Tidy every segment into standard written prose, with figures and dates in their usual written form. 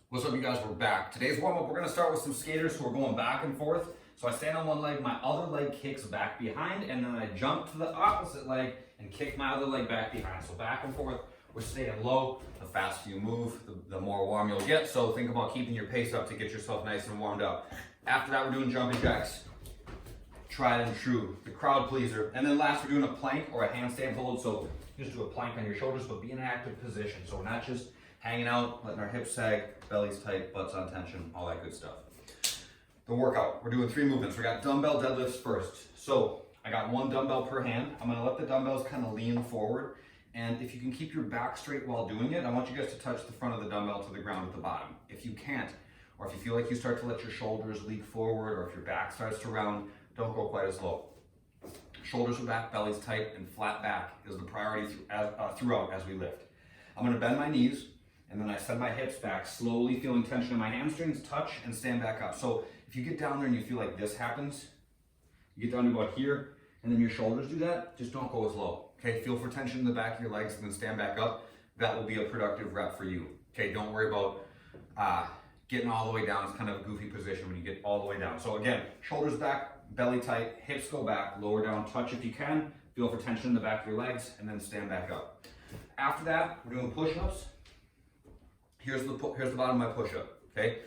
What's up, you guys? We're back. Today's warm-up, we're going to start with some skaters who are going back and forth. So I stand on one leg, my other leg kicks back behind, and then I jump to the opposite leg and kick my other leg back behind. So back and forth, we're staying low. The faster you move, the more warm you'll get. So think about keeping your pace up to get yourself nice and warmed up. After that, we're doing jumping jacks. Tried and true, the crowd pleaser. And then last, we're doing a plank or a handstand hold. So just do a plank on your shoulders, but be in an active position. So we're not just hanging out, letting our hips sag, belly's tight, butt's on tension, all that good stuff. The workout, we're doing 3 movements. We got dumbbell deadlifts first. So I got 1 dumbbell per hand. I'm gonna let the dumbbells kind of lean forward. And if you can keep your back straight while doing it, I want you guys to touch the front of the dumbbell to the ground at the bottom. If you can't, or if you feel like you start to let your shoulders leak forward, or if your back starts to round, don't go quite as low. Shoulders are back, belly's tight, and flat back is the priority throughout as we lift. I'm gonna bend my knees, and then I send my hips back, slowly feeling tension in my hamstrings, touch, and stand back up. So if you get down there and you feel like this happens, you get down to about here, and then your shoulders do that, just don't go as low, okay? Feel for tension in the back of your legs, and then stand back up. That will be a productive rep for you, okay? Don't worry about getting all the way down. It's kind of a goofy position when you get all the way down. So again, shoulders back, belly tight, hips go back, lower down, touch if you can, feel for tension in the back of your legs, and then stand back up. After that, we're doing push-ups. Here's the bottom of my push-up, okay?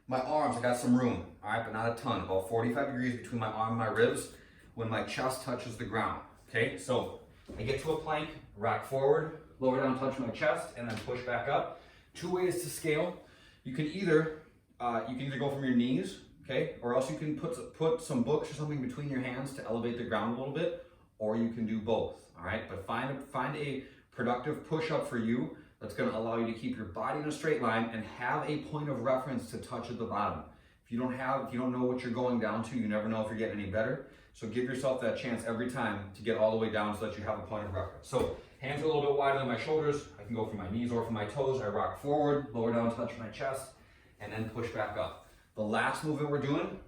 My arms, I got some room, all right, but not a ton. About 45 degrees between my arm and my ribs when my chest touches the ground, okay? So I get to a plank, rock forward, lower down, touch my chest, and then push back up. 2 ways to scale. You can either go from your knees, okay? Or else you can put some books or something between your hands to elevate the ground a little bit, or you can do both, all right? But find a productive push-up for you that's going to allow you to keep your body in a straight line and have a point of reference to touch at the bottom. If you don't know what you're going down to, you never know if you're getting any better. So give yourself that chance every time to get all the way down so that you have a point of reference. So hands are a little bit wider than my shoulders. I can go from my knees or from my toes. I rock forward, lower down, touch my chest, and then push back up. The last movement we're doing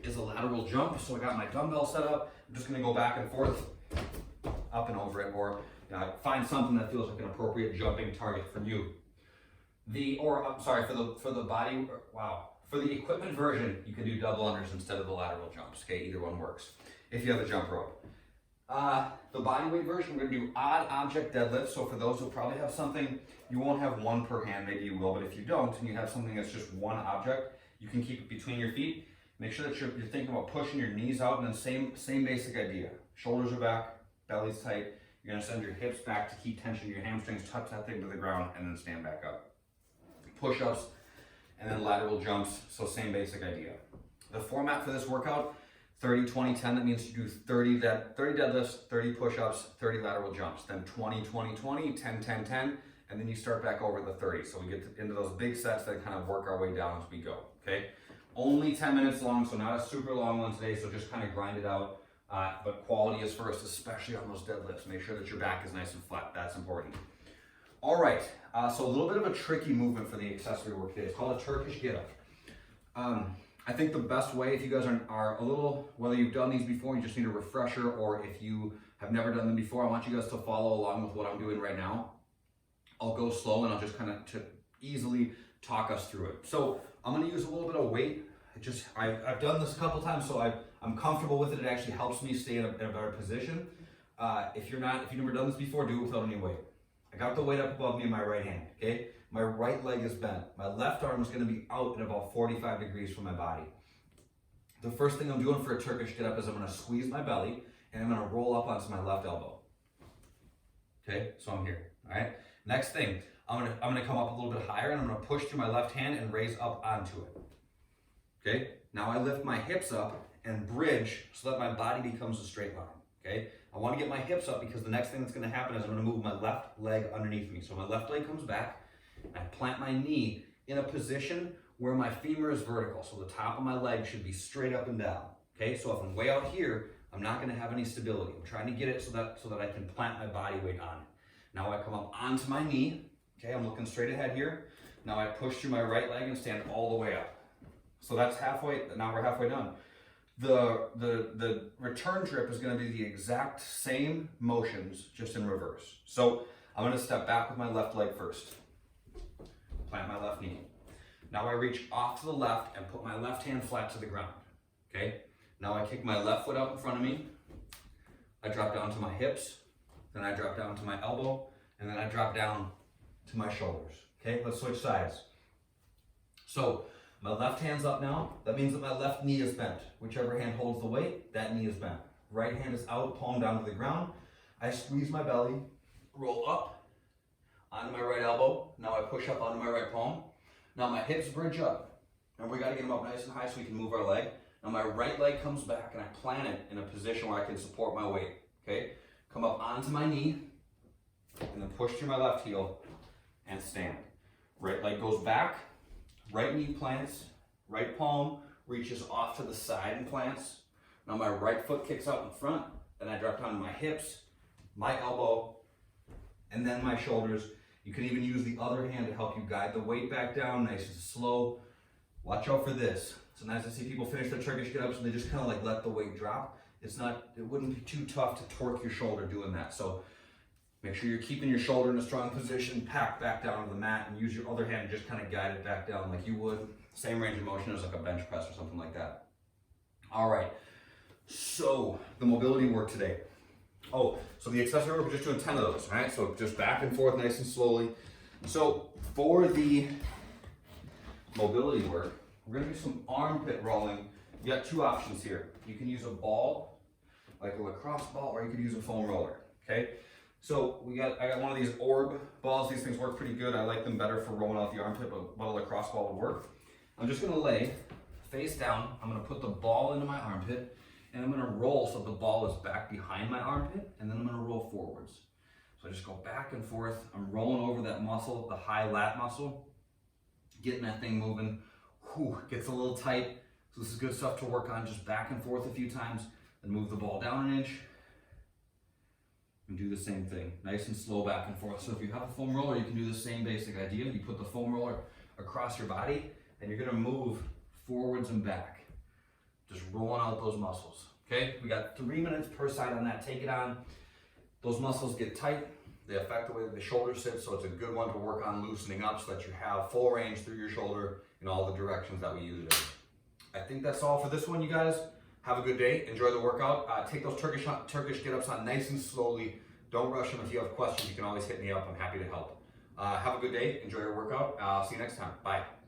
is a lateral jump. So I got my dumbbell set up. I'm just going to go back and forth, up and over it, or find something that feels like an appropriate jumping target for you. For the equipment version, you can do double unders instead of the lateral jumps, okay? Either one works, if you have a jump rope. The bodyweight version, we're gonna do odd object deadlifts. So for those who probably have something, you won't have 1 per hand, maybe you will, but if you don't, and you have something that's just 1 object, you can keep it between your feet. Make sure that you're thinking about pushing your knees out, and then same basic idea. Shoulders are back, belly's tight. You're gonna send your hips back to keep tension in your hamstrings, touch that thing to the ground, and then stand back up. Push-ups, and then lateral jumps, so same basic idea. The format for this workout, 30, 20, 10, that means you do 30 deadlifts, 30 push-ups, 30 lateral jumps, then 20, 20, 20, 10, 10, 10, and then you start back over the 30. So we get into those big sets that kind of work our way down as we go, okay? Only 10 minutes long, so not a super long one today, so just kind of grind it out. But quality is first, especially on those deadlifts. Make sure that your back is nice and flat. That's important. All right, so a little bit of a tricky movement for the accessory work today. It's called a Turkish get-up. I think the best way, if you guys are a little, whether you've done these before, you just need a refresher, or if you have never done them before, I want you guys to follow along with what I'm doing right now. I'll go slow and I'll just kind of easily talk us through it. So I'm going to use a little bit of weight. I've done this a couple times, so I'm comfortable with it. It actually helps me stay in a better position. If you've never done this before, do it without any weight. I got the weight up above me in my right hand, okay? My right leg is bent. My left arm is gonna be out at about 45 degrees from my body. The first thing I'm doing for a Turkish get up is I'm gonna squeeze my belly and I'm gonna roll up onto my left elbow. Okay, so I'm here, all right? Next thing, I'm gonna come up a little bit higher and I'm gonna push through my left hand and raise up onto it. Okay, now I lift my hips up and bridge so that my body becomes a straight line, okay? I wanna get my hips up because the next thing that's gonna happen is I'm gonna move my left leg underneath me. So my left leg comes back, and I plant my knee in a position where my femur is vertical. So the top of my leg should be straight up and down, okay? So if I'm way out here, I'm not gonna have any stability. I'm trying to get it so that I can plant my body weight on it. Now I come up onto my knee, okay? I'm looking straight ahead here. Now I push through my right leg and stand all the way up. So that's halfway, now we're halfway done. The return trip is gonna be the exact same motions, just in reverse. So I'm gonna step back with my left leg first. Plant my left knee. Now I reach off to the left and put my left hand flat to the ground, okay? Now I kick my left foot out in front of me. I drop down to my hips, then I drop down to my elbow, and then I drop down to my shoulders, okay? Let's switch sides. So my left hand's up now. That means that my left knee is bent. Whichever hand holds the weight, that knee is bent. Right hand is out, palm down to the ground. I squeeze my belly, roll up onto my right elbow. Now I push up onto my right palm. Now my hips bridge up. And we gotta get them up nice and high so we can move our leg. Now my right leg comes back and I plant it in a position where I can support my weight, okay? Come up onto my knee and then push through my left heel and stand. Right leg goes back, right knee plants, right palm reaches off to the side and plants. Now my right foot kicks out in front, then I drop down to my hips, my elbow, and then my shoulders. You can even use the other hand to help you guide the weight back down, nice and slow. Watch out for this. Sometimes I see people finish their Turkish get-ups and they just kind of like let the weight drop. It wouldn't be too tough to torque your shoulder doing that. So make sure you're keeping your shoulder in a strong position, pack back down to the mat, and use your other hand to just kind of guide it back down like you would. Same range of motion as like a bench press or something like that. All right, so the mobility work today. Oh, so the accessory work, we're just doing 10 of those, right? So just back and forth nice and slowly. So for the mobility work, we're gonna do some armpit rolling. You got two options here. You can use a ball, like a lacrosse ball, or you could use a foam roller, okay? So I got one of these orb balls. These things work pretty good. I like them better for rolling out the armpit, but a lacrosse ball would work. I'm just gonna lay face down. I'm gonna put the ball into my armpit, and I'm gonna roll so the ball is back behind my armpit, and then I'm gonna roll forwards. So I just go back and forth. I'm rolling over that muscle, the high lat muscle, getting that thing moving. Whew, gets a little tight. So this is good stuff to work on. Just back and forth a few times, then move the ball down an inch, and do the same thing. Nice and slow back and forth. So if you have a foam roller, you can do the same basic idea. You put the foam roller across your body, and you're gonna move forwards and back. Just rolling out those muscles, okay? We got 3 minutes per side on that. Take it on. Those muscles get tight. They affect the way that the shoulder sits, so it's a good one to work on loosening up so that you have full range through your shoulder in all the directions that we use it in. I think that's all for this one, you guys. Have a good day. Enjoy the workout. Take those Turkish get-ups on nice and slowly. Don't rush them. If you have questions, you can always hit me up. I'm happy to help. Have a good day. Enjoy your workout. I'll see you next time. Bye.